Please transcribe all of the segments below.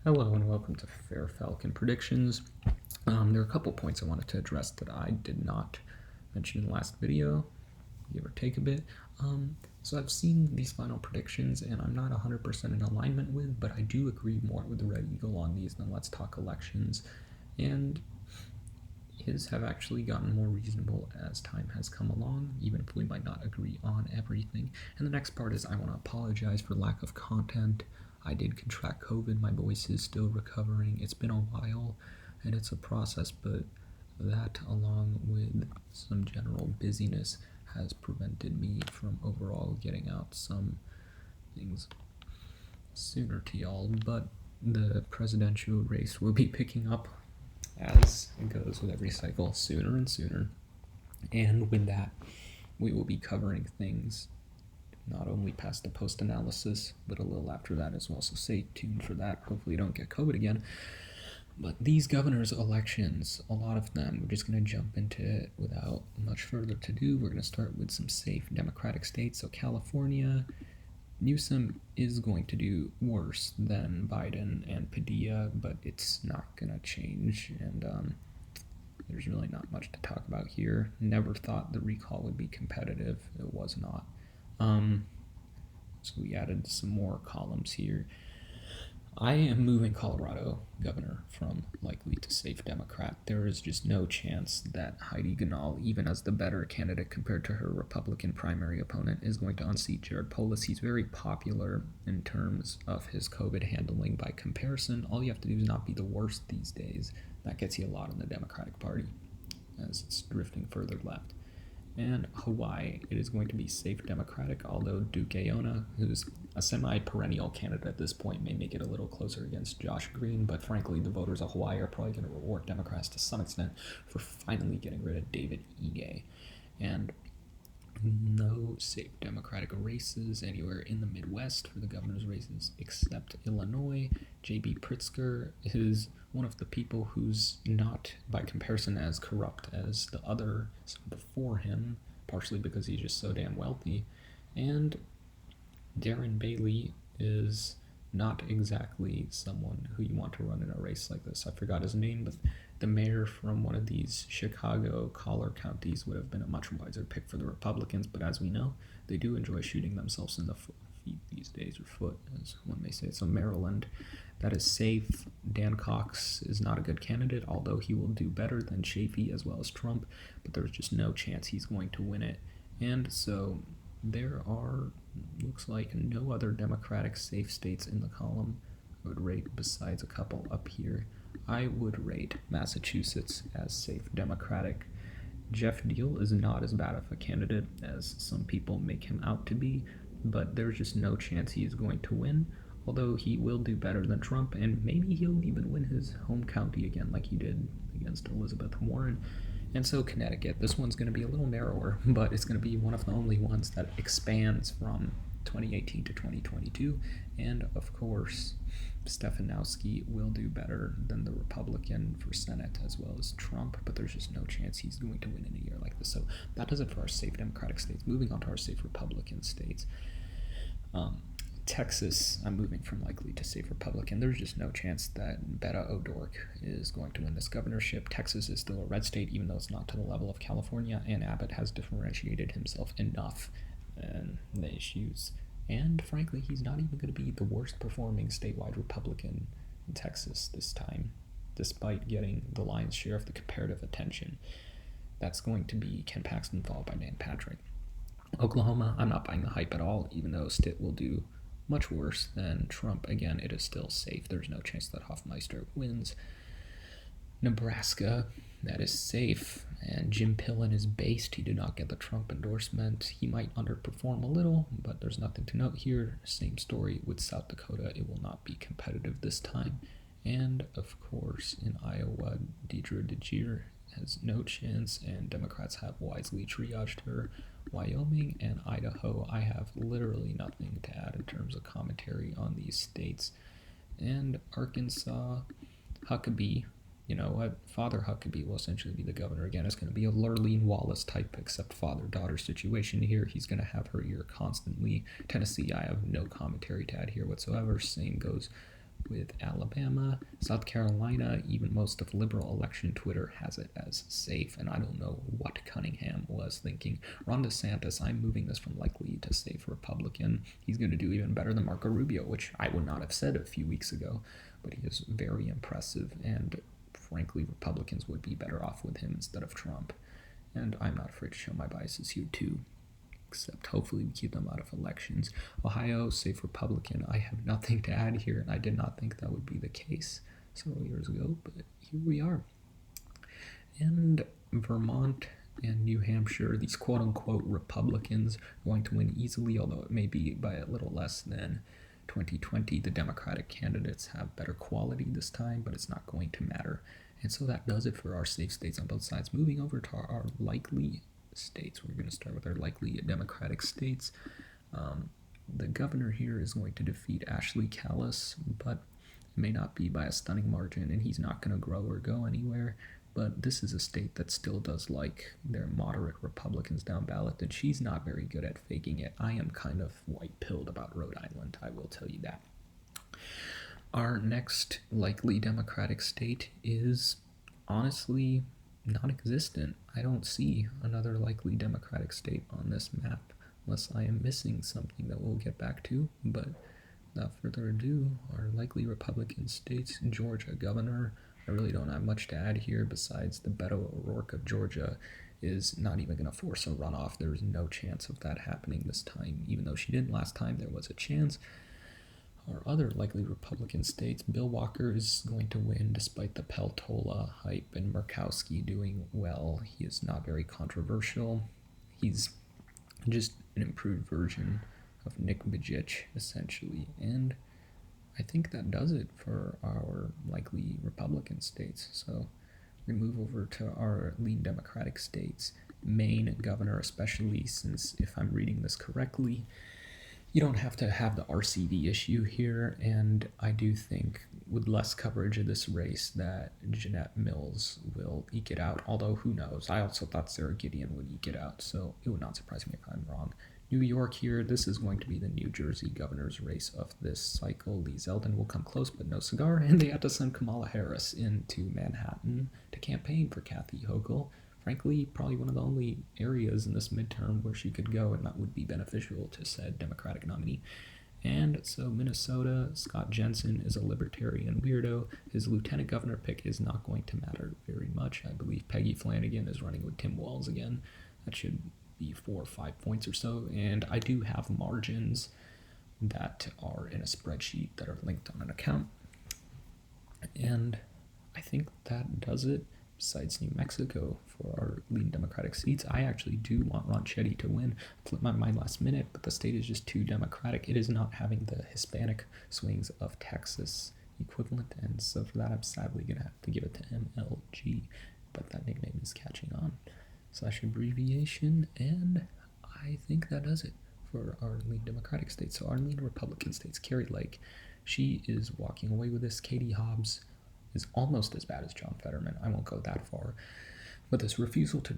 Hello and welcome to Fair Falcon Predictions. There are a couple points I wanted to address that I did not mention in the last video, give or take a bit. So I've seen these final predictions and I'm not 100% in alignment with, but I do agree more with the Red Eagle on these than Let's Talk Elections. And his have actually gotten more reasonable as time has come along, even if we might not agree on everything. And the next part is I want to apologize for lack of content. I did contract COVID, my voice is still recovering. It's been a while and it's a process, but that, along with some general busyness, has prevented me from overall getting out some things sooner to y'all. But the presidential race will be picking up as it goes with every cycle sooner and sooner. And with that, we will be covering things not only past the post analysis, but a little after that as well. So stay tuned for that. Hopefully, you don't get COVID again. But these governor's elections, a lot of them, we're just going to jump into it without much further to do. We're going to start with some safe Democratic states. So California, Newsom is going to do worse than Biden and Padilla, but it's not going to change. And there's really not much to talk about here. Never thought the recall would be competitive. It was not. So we added some more columns here. I am moving Colorado governor from likely to safe Democrat. There is just no chance that Heidi Ganahl, even as the better candidate compared to her Republican primary opponent, is going to unseat Jared Polis. He's very popular in terms of his COVID handling by comparison. All you have to do is not be the worst these days. That gets you a lot in the Democratic Party as it's drifting further left. And Hawaii, it is going to be safe Democratic, although Duke Aona, who's a semi-perennial candidate at this point, may make it a little closer against Josh Green, but frankly, the voters of Hawaii are probably going to reward Democrats to some extent for finally getting rid of David Ige. And no safe Democratic races anywhere in the Midwest for the governor's races except Illinois. J.B. Pritzker is one of the people who's not, by comparison, as corrupt as the others before him, partially because he's just so damn wealthy. And Darren Bailey is not exactly someone who you want to run in a race like this. I forgot his name, but the mayor from one of these Chicago collar counties would have been a much wiser pick for the Republicans, but as we know, they do enjoy shooting themselves in the feet these days, or foot, as one may say. So Maryland, that is safe. Dan Cox is not a good candidate, although he will do better than Chafee as well as Trump, but there's just no chance he's going to win it. And so there are, looks like, no other Democratic safe states in the column I would rate besides a couple up here. I would rate Massachusetts as safe Democratic. Jeff Deal is not as bad of a candidate as some people make him out to be, but there's just no chance he is going to win, although he will do better than Trump, and maybe he'll even win his home county again like he did against Elizabeth Warren. And so Connecticut, this one's going to be a little narrower, but it's going to be one of the only ones that expands from 2018 to 2022. And of course, Stefanowski will do better than the Republican for Senate as well as Trump, but there's just no chance he's going to win in a year like this. So that does it for our safe Democratic states. Moving on to our safe Republican states. Texas, I'm moving from likely to safe Republican. There's just no chance that Beto O'Rourke is going to win this governorship. Texas is still a red state, even though it's not to the level of California, and Abbott has differentiated himself enough in the issues. And frankly, he's not even going to be the worst performing statewide Republican in Texas this time, despite getting the lion's share of the comparative attention. That's going to be Ken Paxton, followed by Dan Patrick. Oklahoma, I'm not buying the hype at all, even though Stitt will do much worse than Trump. Again, it is still safe. There's no chance that Hoffmeister wins. Nebraska, that is safe. And Jim Pillen is based. He did not get the Trump endorsement. He might underperform a little, but there's nothing to note here. Same story with South Dakota. It will not be competitive this time. And, of course, in Iowa, Deidre DeGear has no chance, and Democrats have wisely triaged her. Wyoming and Idaho, I have literally nothing to add in terms of commentary on these states. And Arkansas, Huckabee, you know what? Father Huckabee will essentially be the governor again. It's going to be a Lurleen Wallace type, except father-daughter situation here. He's going to have her ear constantly. Tennessee, I have no commentary to add here whatsoever. Same goes with Alabama, South Carolina. Even most of liberal election Twitter has it as safe, and I don't know what Cunningham was thinking. Ron DeSantis, I'm moving this from likely to safe Republican. He's going to do even better than Marco Rubio, which I would not have said a few weeks ago, but he is very impressive, and frankly, Republicans would be better off with him instead of Trump. And I'm not afraid to show my biases here too, except hopefully we keep them out of elections. Ohio, safe Republican. I have nothing to add here, and I did not think that would be the case several years ago, but here we are. And Vermont and New Hampshire, these quote-unquote Republicans are going to win easily, although it may be by a little less than 2020. The Democratic candidates have better quality this time, but it's not going to matter. And so that does it for our safe states on both sides. Moving over to our likely states, we're going to start with our likely Democratic states. The governor here is going to defeat Ashley Callis, but it may not be by a stunning margin, and he's not going to grow or go anywhere. But this is a state that still does like their moderate Republicans down ballot, and she's not very good at faking it. I am kind of white-pilled about Rhode Island, I will tell you that. Our next likely Democratic state is honestly non-existent. I don't see another likely Democratic state on this map, unless I am missing something that we'll get back to. But without further ado, our likely Republican states: Georgia governor. I really don't have much to add here besides the Beto O'Rourke of Georgia is not even going to force a runoff. There's no chance of that happening this time. Even though she didn't last time, there was a chance. Our other likely Republican states: Bill Walker is going to win despite the Peltola hype and Murkowski doing well. He is not very controversial. He's just an improved version of Nick Bajich, essentially. And I think that does it for our likely Republican states. So we move over to our lean Democratic states. Maine governor, especially, since if I'm reading this correctly, you don't have to have the RCV issue here, and I do think with less coverage of this race that Jeanette Mills will eke it out, although who knows. I also thought Sarah Gideon would eke it out, so it would not surprise me if I'm wrong. New York here, this is going to be the New Jersey governor's race of this cycle. Lee Zeldin will come close, but no cigar, and they had to send Kamala Harris into Manhattan to campaign for Kathy Hochul. Frankly, probably one of the only areas in this midterm where she could go, and that would be beneficial to said Democratic nominee. And so Minnesota, Scott Jensen is a libertarian weirdo. His lieutenant governor pick is not going to matter very much. I believe Peggy Flanagan is running with Tim Walz again. That should be 4 or 5 points or so. And I do have margins that are in a spreadsheet that are linked on an account. And I think that does it. Besides New Mexico for our leading Democratic seats, I actually do want Ron Chetty to win. Flipped my mind last minute, but the state is just too Democratic. It is not having the Hispanic swings of Texas equivalent, and so for that I'm sadly going to have to give it to MLG, but that nickname is catching on. / abbreviation, and I think that does it for our leading Democratic states. So our leading Republican states: Carrie Lake, she is walking away with this. Katie Hobbs is almost as bad as John Fetterman. I won't go that far. But this refusal to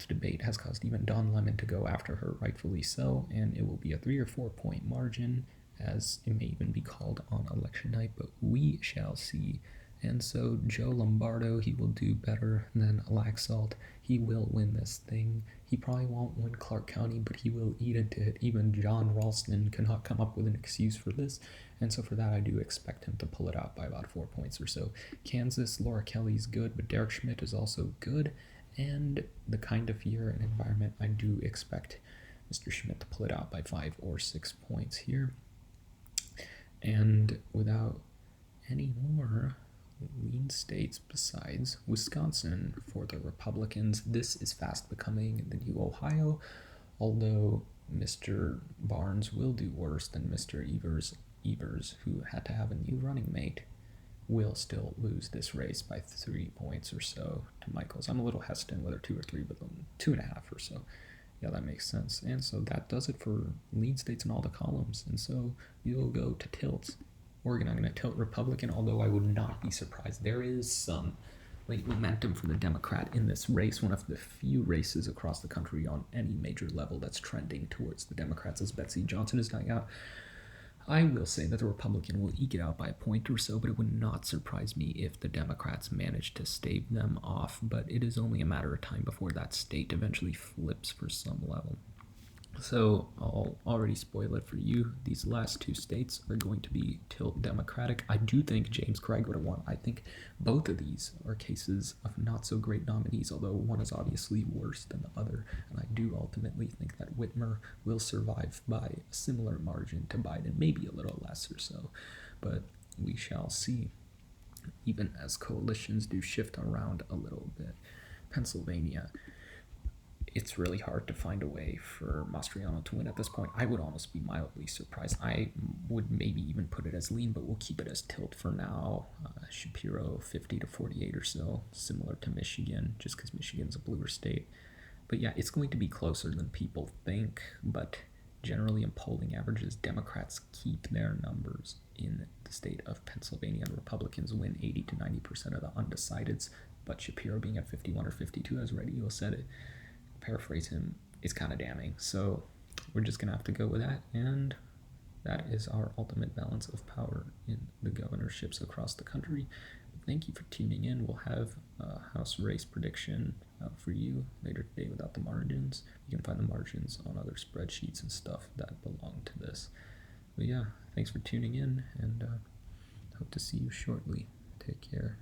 debate has caused even Don Lemon to go after her, rightfully so, and it will be a 3 or 4 point margin, as it may even be called on election night, but we shall see. And so Joe Lombardo, he will do better than Laxalt. He will win this thing. He probably won't win Clark County, but he will eat into it. Even John Ralston cannot come up with an excuse for this. And so for that, I do expect him to pull it out by about 4 points or so. Kansas, Laura Kelly's good, but Derek Schmidt is also good. And the kind of year and environment, I do expect Mr. Schmidt to pull it out by 5 or 6 points here. And without any more lean states besides Wisconsin for the Republicans, this is fast becoming the new Ohio, although Mr. Barnes will do worse than Mr. Evers, who had to have a new running mate, will still lose this race by 3 points or so to Michaels. I'm a little hesitant whether 2 or 3, but 2.5 or so. Yeah, that makes sense. And so that does it for lean states in all the columns. And so you'll go to tilts. Oregon, I'm going to tilt Republican, although I would not be surprised. There is some late momentum for the Democrat in this race, one of the few races across the country on any major level that's trending towards the Democrats, as Betsy Johnson is dying out. I will say that the Republican will eke it out by a point or so, but it would not surprise me if the Democrats manage to stave them off. But it is only a matter of time before that state eventually flips for some level. So I'll already spoil it for you. These last two states are going to be tilt Democratic. I do think James Craig would have won. I think both of these are cases of not so great nominees, although one is obviously worse than the other. And I do ultimately think that Whitmer will survive by a similar margin to Biden, maybe a little less or so. But we shall see, even as coalitions do shift around a little bit. Pennsylvania, it's really hard to find a way for Mastriano to win at this point. I would almost be mildly surprised. I would maybe even put it as lean, but we'll keep it as tilt for now. Shapiro 50 to 48 or so, similar to Michigan, just because Michigan's a bluer state. But yeah, it's going to be closer than people think. But generally, in polling averages, Democrats keep their numbers in the state of Pennsylvania, and Republicans win 80 to 90% of the undecideds. But Shapiro being at 51 or 52, as Radio said it, paraphrase him, is kind of damning. So we're just going to have to go with that. And that is our ultimate balance of power in the governorships across the country. Thank you for tuning in. We'll have a House race prediction for you later today without the margins. You can find the margins on other spreadsheets and stuff that belong to this. But yeah, thanks for tuning in, and hope to see you shortly. Take care.